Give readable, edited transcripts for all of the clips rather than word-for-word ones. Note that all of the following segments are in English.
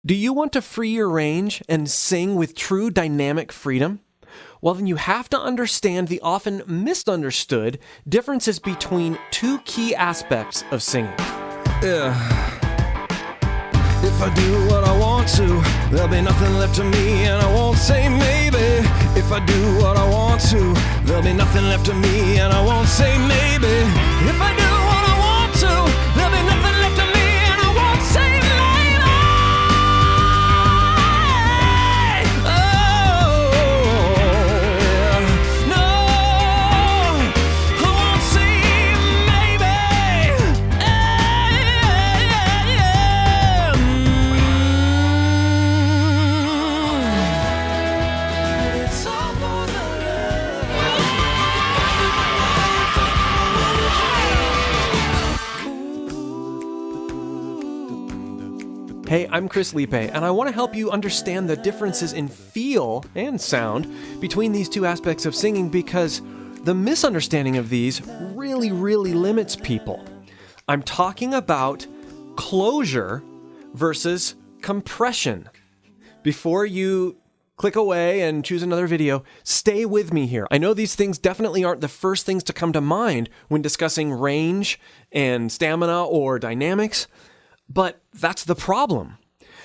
Do you want to free your range and sing with true dynamic freedom? Well, then you have to understand the often misunderstood differences between two key aspects of singing. If I do what I want to, there'll be nothing left of me, and I won't say maybe. If I do what I want to, there'll be nothing left of me, and I won't say maybe. If I do what I want to, there'll be nothing left of me, and I won't say maybe. Hey, I'm Chris Lipe, and I want to help you understand the differences in feel and sound between these two aspects of singing, because the misunderstanding of these really limits people. I'm talking about closure versus compression. Before you click away and choose another video, stay with me here. I know these things definitely aren't the first things to come to mind when discussing range and stamina or dynamics, but that's the problem.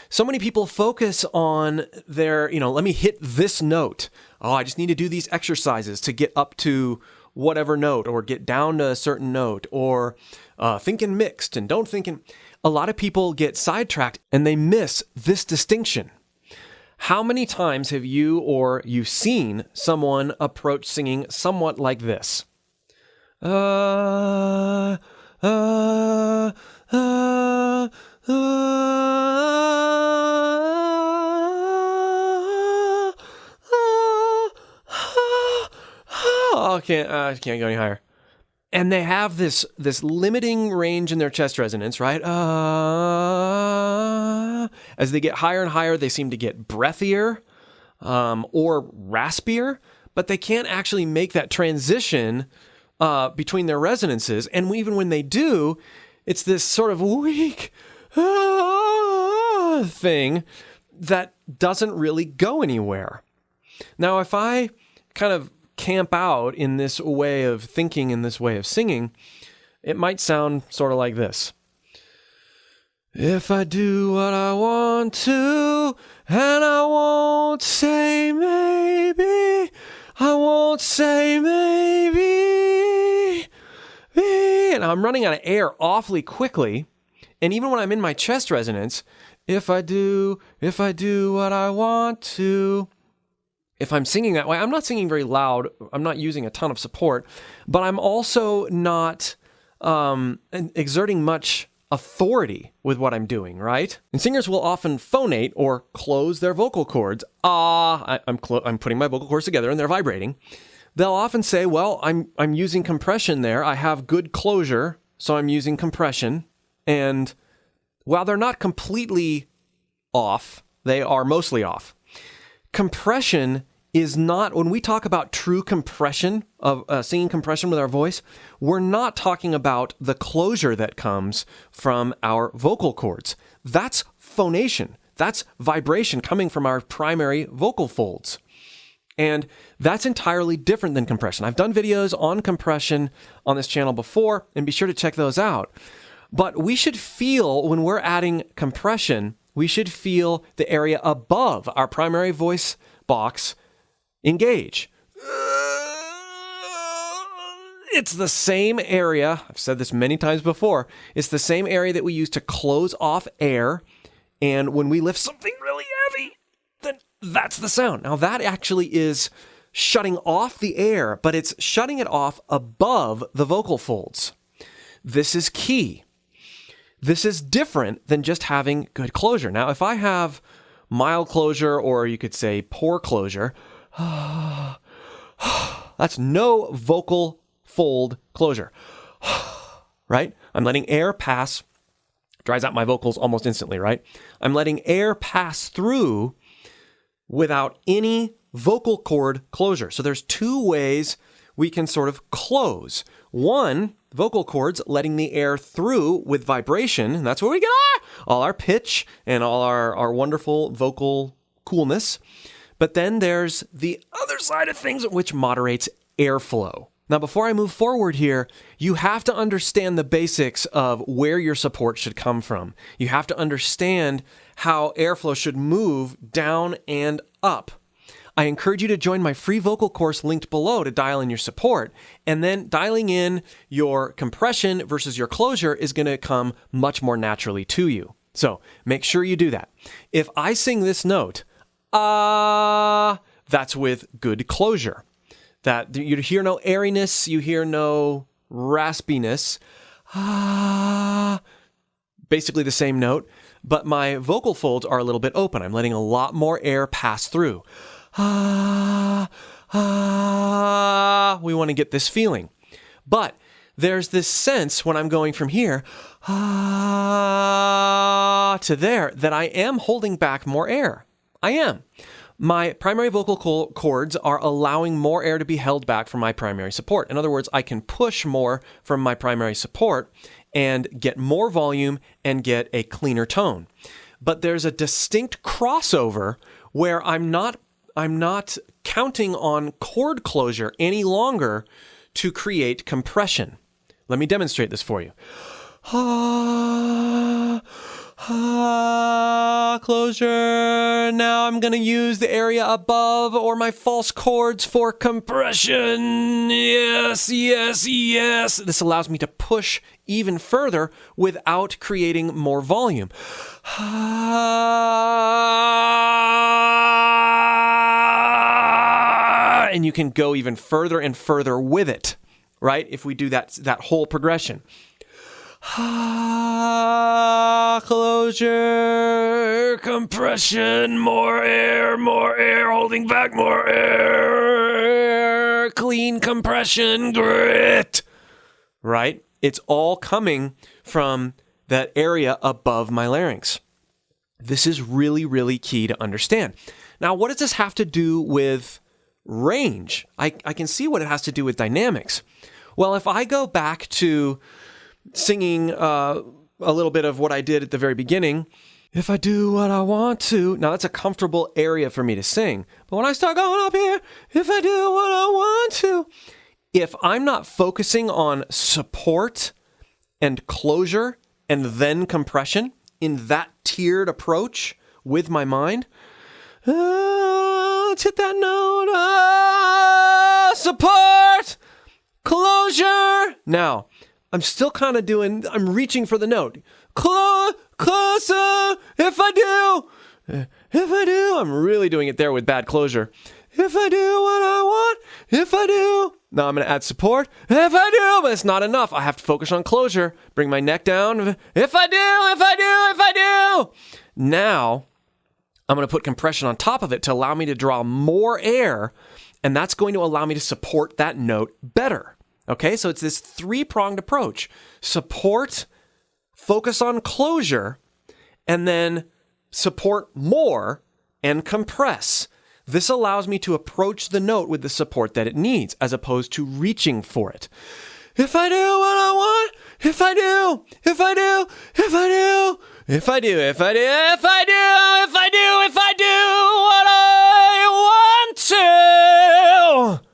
So many people focus on their, let me hit this note. Oh, I just need to do these exercises to get up to whatever note or get down to a certain note, or thinking mixed and don't think in. A lot of people get sidetracked and they miss this distinction. How many times have you seen someone approach singing somewhat like this? I can't go any higher. And they have this limiting range in their chest resonance, right? As they get higher and higher, they seem to get breathier or raspier, but they can't actually make that transition between their resonances. And even when they do, it's this sort of weak thing that doesn't really go anywhere. Now, if I kind of camp out in this way of thinking, in this way of singing, it might sound sort of like this. If I do what I want to, and I won't say maybe, I won't say maybe, and I'm running out of air awfully quickly. And even when I'm in my chest resonance, if I do what I want to, if I'm singing that way, I'm not singing very loud. I'm not using a ton of support, but I'm also not exerting much authority with what I'm doing, right? And singers will often phonate or close their vocal cords. I'm putting my vocal cords together and they're vibrating. They'll often say, well, I'm using compression there. I have good closure, so I'm using compression. And while they're not completely off, they are mostly off. Compression is not, when we talk about true compression of singing compression with our voice, we're not talking about the closure that comes from our vocal cords. That's phonation. That's vibration coming from our primary vocal folds. And that's entirely different than compression. I've done videos on compression on this channel before, and be sure to check those out. But we should feel, when we're adding compression, we should feel the area above our primary voice box engage. It's the same area, I've said this many times before, it's the same area that we use to close off air, and when we lift something really heavy, then that's the sound. Now that actually is shutting off the air, but it's shutting it off above the vocal folds. This is key. This is different than just having good closure. Now, if I have mild closure, or you could say poor closure, that's no vocal fold closure, right? I'm letting air pass, dries out my vocals almost instantly, right? I'm letting air pass through without any vocal cord closure. So there's two ways we can sort of close. One, vocal cords letting the air through with vibration, and that's where we get all our pitch and all our wonderful vocal coolness. But then there's the other side of things, which moderates airflow. Now, before I move forward here, you have to understand the basics of where your support should come from. You have to understand how airflow should move down and up. I encourage you to join my free vocal course linked below to dial in your support. And then dialing in your compression versus your closure is going to come much more naturally to you. So make sure you do that. If I sing this note, that's with good closure. That you hear no airiness, you hear no raspiness. Basically the same note, but my vocal folds are a little bit open. I'm letting a lot more air pass through. We want to get this feeling. But there's this sense when I'm going from here to there that I am holding back more air. I am. My primary vocal cords are allowing more air to be held back from my primary support. In other words, I can push more from my primary support and get more volume and get a cleaner tone. But there's a distinct crossover where I'm not counting on chord closure any longer to create compression. Let me demonstrate this for you. Closure. Now I'm going to use the area above or my false chords for compression. Yes, yes, yes. This allows me to push even further without creating more volume. And you can go even further and further with it, right? If we do that whole progression. Closure, compression, more air, holding back more air, clean compression, grit, right? It's all coming from that area above my larynx. This is really, really key to understand. Now, what does this have to do with range? I can see what it has to do with dynamics. Well, if I go back to singing a little bit of what I did at the very beginning, if I do what I want to. Now that's a comfortable area for me to sing. But when I start going up here, if I do what I want to, if I'm not focusing on support and closure and then compression in that tiered approach with my mind, let's hit that note, support, closure. Now, I'm still kind of I'm reaching for the note. Closer, if I do, I'm really doing it there with bad closure. If I do what I want, if I do. Now I'm going to add support. If I do, but it's not enough. I have to focus on closure. Bring my neck down. If I do. Now, I'm going to put compression on top of it to allow me to draw more air, and that's going to allow me to support that note better. Okay, so it's this three-pronged approach. Support, focus on closure, and then support more and compress. This allows me to approach the note with the support that it needs, as opposed to reaching for it. If I do what I want, if I do what I want to.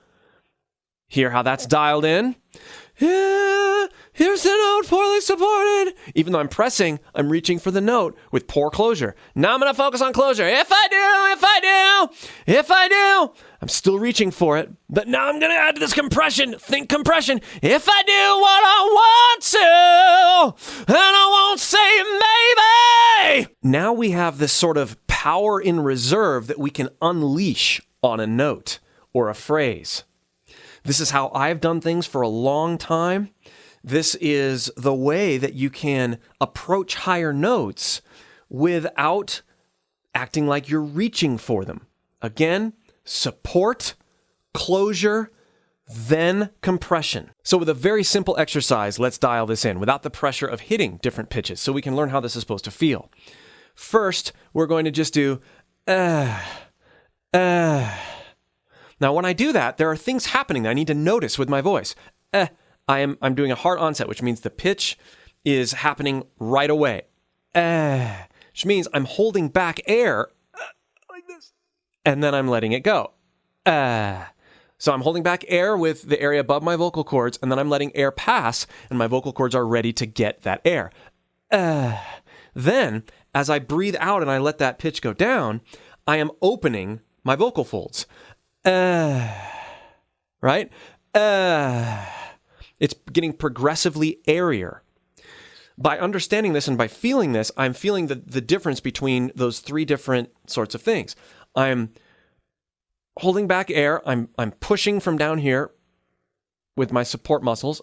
Hear how that's dialed in? Yeah, here's the note poorly supported. Even though I'm pressing, I'm reaching for the note with poor closure. Now I'm going to focus on closure. If I do, I'm still reaching for it. But now I'm going to add to this compression. Think compression. If I do what I want to, and I won't say maybe. Now we have this sort of power in reserve that we can unleash on a note or a phrase. This is how I've done things for a long time. This is the way that you can approach higher notes without acting like you're reaching for them. Again, support, closure, then compression. So with a very simple exercise, let's dial this in without the pressure of hitting different pitches so we can learn how this is supposed to feel. First, we're going to just do Now, when I do that, there are things happening that I need to notice with my voice. I'm doing a hard onset, which means the pitch is happening right away. Which means I'm holding back air like this, and then I'm letting it go. So I'm holding back air with the area above my vocal cords, and then I'm letting air pass, and my vocal cords are ready to get that air. Then, as I breathe out and I let that pitch go down, I am opening my vocal folds. Right? It's getting progressively airier. By understanding this and by feeling this, I'm feeling the difference between those three different sorts of things. I'm holding back air. I'm pushing from down here with my support muscles.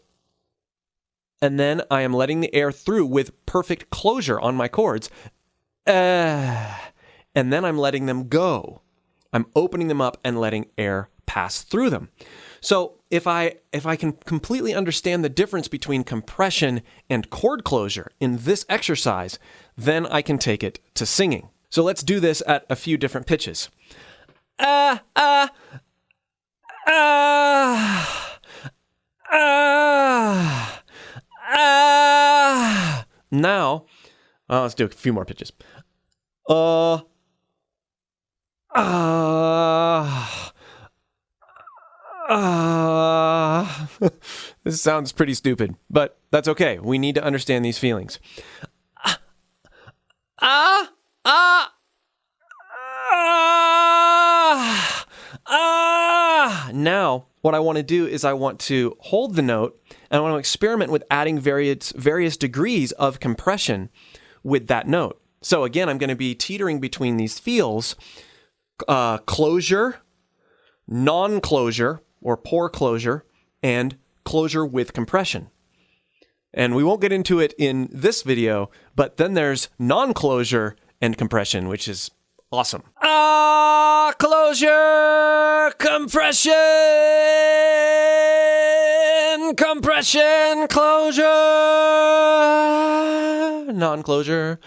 And then I am letting the air through with perfect closure on my cords. And then I'm letting them go. I'm opening them up and letting air pass through them. So if I can completely understand the difference between compression and chord closure in this exercise, then I can take it to singing. So let's do this at a few different pitches. Now, let's do a few more pitches. This sounds pretty stupid, but that's okay. We need to understand these feelings. Now, what I want to do is I want to hold the note, and I want to experiment with adding various degrees of compression with that note. So again, I'm going to be teetering between these feels, closure, non-closure, or poor closure, and closure with compression. And we won't get into it in this video, but then there's non-closure and compression, which is awesome. Closure, compression, compression, closure, non-closure.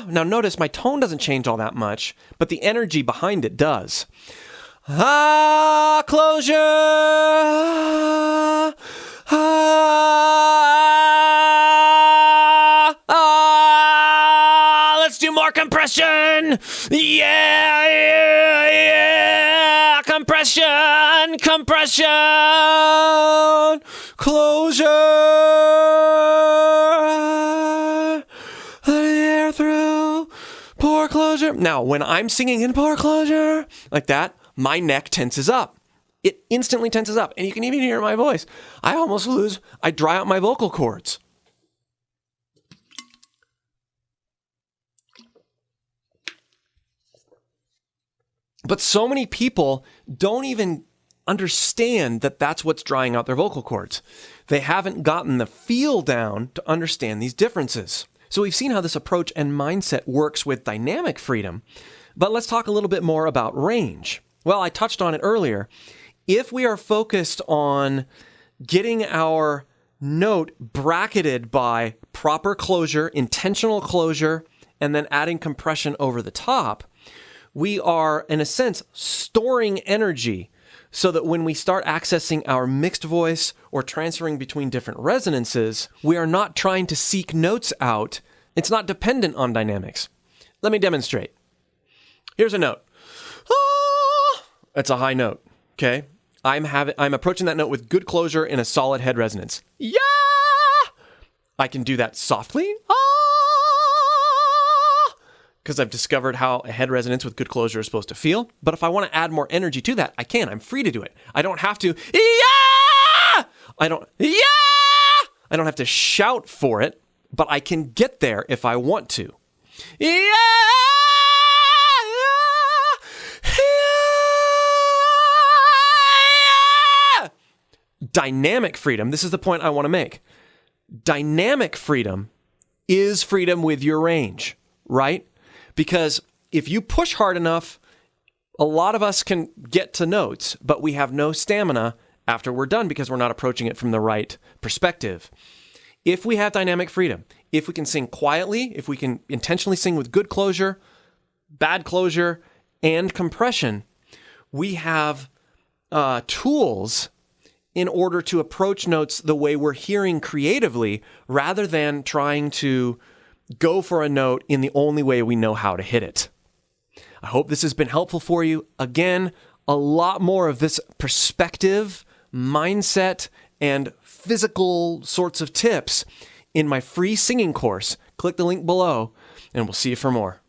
Now notice my tone doesn't change all that much, but the energy behind it does. Closure. Let's do more compression. Yeah. Compression, compression, closure. Let the air through. Poor closure. Now, when I'm singing in poor closure, like that, my neck tenses up. It instantly tenses up, and you can even hear my voice. I dry out my vocal cords. But so many people don't even understand that that's what's drying out their vocal cords. They haven't gotten the feel down to understand these differences. So we've seen how this approach and mindset works with dynamic freedom, but let's talk a little bit more about range. Well, I touched on it earlier. If we are focused on getting our note bracketed by proper closure, intentional closure, and then adding compression over the top, we are, in a sense, storing energy so that when we start accessing our mixed voice or transferring between different resonances, we are not trying to seek notes out. It's not dependent on dynamics. Let me demonstrate. Here's a note. It's a high note, okay? I'm approaching that note with good closure in a solid head resonance. Yeah! I can do that softly. Because I've discovered how a head resonance with good closure is supposed to feel. But if I want to add more energy to that, I can. I'm free to do it. I don't have to, yeah! I don't have to shout for it, but I can get there if I want to. Yeah! Dynamic freedom, this is the point I want to make. Dynamic freedom is freedom with your range, right? Because if you push hard enough, a lot of us can get to notes, but we have no stamina after we're done because we're not approaching it from the right perspective. If we have dynamic freedom, if we can sing quietly, if we can intentionally sing with good closure, bad closure, and compression, we have tools in order to approach notes the way we're hearing creatively, rather than trying to go for a note in the only way we know how to hit it. I hope this has been helpful for you. Again, a lot more of this perspective, mindset, and physical sorts of tips in my free singing course. Click the link below, and we'll see you for more.